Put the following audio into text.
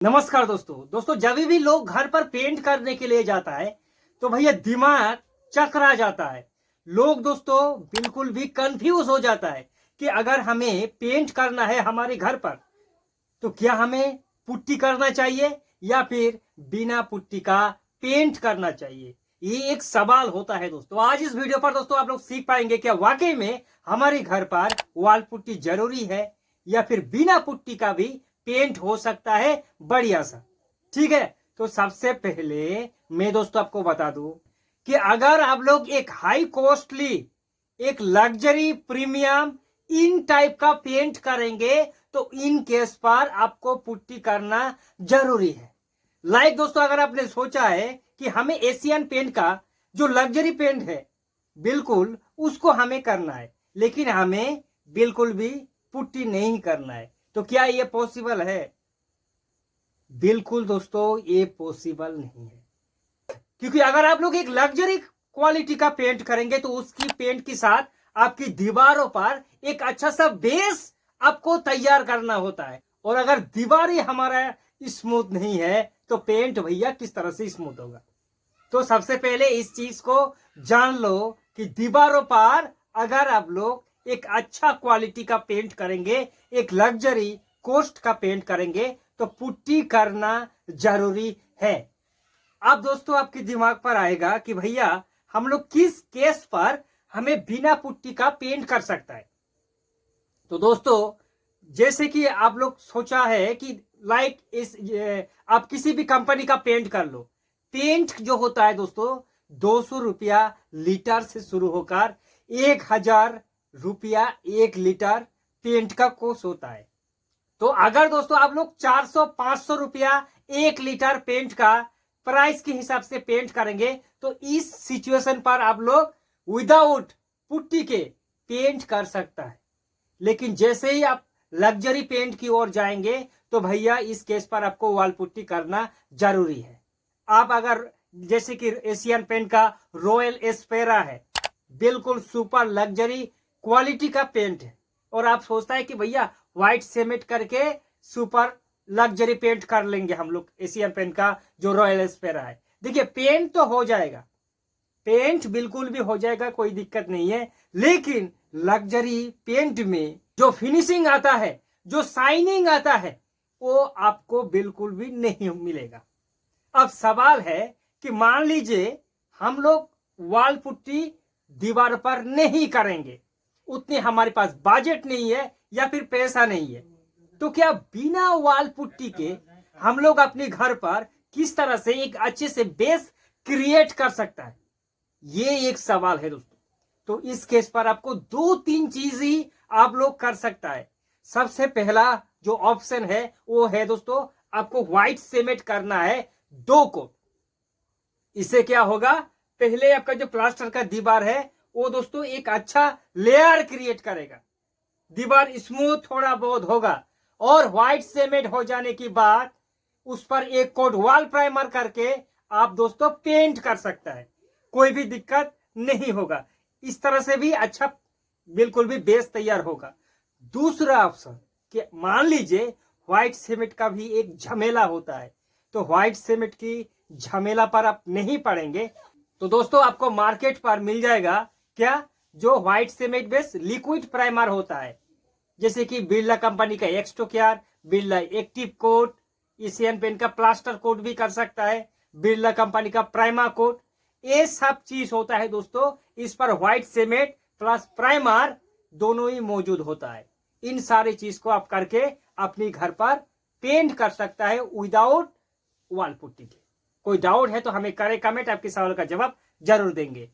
नमस्कार दोस्तों जब भी लोग घर पर पेंट करने के लिए जाता है तो भैया दिमाग चकरा जाता है। लोग दोस्तों बिल्कुल भी कंफ्यूज हो जाता है कि अगर हमें पेंट करना है हमारे घर पर तो क्या हमें पुट्टी करना चाहिए या फिर बिना पुट्टी का पेंट करना चाहिए। ये एक सवाल होता है दोस्तों। आज इस वीडियो पर दोस्तों आप लोग सीख पाएंगे क्या वाकई में हमारे घर पर वॉल पुट्टी जरूरी है या फिर बिना पुट्टी का भी पेंट हो सकता है बढ़िया सा। ठीक है, तो सबसे पहले मैं दोस्तों आपको बता दूं कि अगर आप लोग एक हाई कॉस्टली एक लग्जरी प्रीमियम इन टाइप का पेंट करेंगे तो इन केस पर आपको पुट्टी करना जरूरी है। लाइक दोस्तों अगर आपने सोचा है कि हमें एशियन पेंट का जो लग्जरी पेंट है बिल्कुल उसको हमें करना है लेकिन हमें बिल्कुल भी पुट्टी नहीं करना है, तो क्या ये पॉसिबल है? बिल्कुल दोस्तों ये पॉसिबल नहीं है, क्योंकि अगर आप लोग एक लग्जरी क्वालिटी का पेंट करेंगे तो उसकी पेंट के साथ आपकी दीवारों पर एक अच्छा सा बेस आपको तैयार करना होता है। और अगर दीवार ही हमारा स्मूथ नहीं है तो पेंट भैया किस तरह से स्मूथ होगा। तो सबसे पहले इस चीज को जान लो कि दीवारों पर अगर आप लोग एक अच्छा क्वालिटी का पेंट करेंगे, एक लग्जरी कॉस्ट का पेंट करेंगे तो पुट्टी करना जरूरी है। अब दोस्तों आपके दिमाग पर आएगा कि भैया हम लोग किस केस पर हमें बिना पुट्टी का पेंट कर सकता है। तो दोस्तों जैसे कि आप लोग सोचा है कि लाइक आप किसी भी कंपनी का पेंट कर लो। पेंट जो होता है दोस्तों 200 रुपया लीटर से शुरू होकर 1000 रुपया 1 लीटर पेंट का कोर्स होता है। तो अगर दोस्तों आप लोग 400-500 रुपया 1 लीटर पेंट का प्राइस के हिसाब से पेंट करेंगे तो इस सिचुएशन पर आप लोग विदाउट पुट्टी के पेंट कर सकता है। लेकिन जैसे ही आप लग्जरी पेंट की ओर जाएंगे तो भैया इस केस पर आपको वॉल पुट्टी करना जरूरी है। आप अगर जैसे कि एशियन पेंट का रॉयल एस्पेरा है, बिल्कुल सुपर लग्जरी क्वालिटी का पेंट है और आप सोचता है कि भैया व्हाइट सीमेंट करके सुपर लग्जरी पेंट कर लेंगे हम लोग एशियन पेंट का जो रॉयल एस्पेरा है। देखिए पेंट तो हो जाएगा, पेंट बिल्कुल भी हो जाएगा, कोई दिक्कत नहीं है, लेकिन लग्जरी पेंट में जो फिनिशिंग आता है, जो शाइनिंग आता है, वो आपको बिल्कुल भी नहीं मिलेगा। अब सवाल है कि मान लीजिए हम लोग वॉल पुट्टी दीवार पर नहीं करेंगे, उतनी हमारे पास बजट नहीं है या फिर पैसा नहीं है, तो क्या बिना वॉल पुट्टी के हम लोग अपने घर पर किस तरह से एक अच्छे से बेस क्रिएट कर सकता है? ये एक सवाल है दोस्तों। तो इस केस पर आपको 2-3 चीज ही आप लोग कर सकता है। सबसे पहला जो ऑप्शन है वो है दोस्तों आपको व्हाइट सीमेंट करना है 2 कोट। इससे क्या होगा, पहले आपका जो प्लास्टर का दीवार है वो दोस्तों एक अच्छा लेयर क्रिएट करेगा, दीवार स्मूथ थोड़ा बहुत होगा और व्हाइट सीमेंट हो जाने की बाद उस पर एक कोट वॉल प्राइमर करके आप दोस्तों पेंट कर सकता है, कोई भी दिक्कत नहीं होगा। इस तरह से भी अच्छा बिल्कुल भी बेस तैयार होगा। दूसरा ऑप्शन कि मान लीजिए व्हाइट सीमेंट का भी एक झमेला होता है, तो व्हाइट सीमेंट की झमेला पर आप नहीं पड़ेंगे तो दोस्तों आपको मार्केट पर मिल जाएगा क्या, जो white cement base liquid primer होता है, जैसे कि बिरला कंपनी का एक्सटो care, Birla active coat, Asian paint का प्लास्टर कोट भी कर सकता है, बिरला कंपनी का प्राइमा कोट, ये सब चीज होता है दोस्तों। इस पर व्हाइट सीमेंट प्लस प्राइमर दोनों ही मौजूद होता है। इन सारी चीज को आप करके अपने घर पर पेंट कर सकता है विदाउट वॉल पुट्टी के। कोई डाउट है तो हमें करें कमेंट, आपके सवाल का जवाब जरूर देंगे।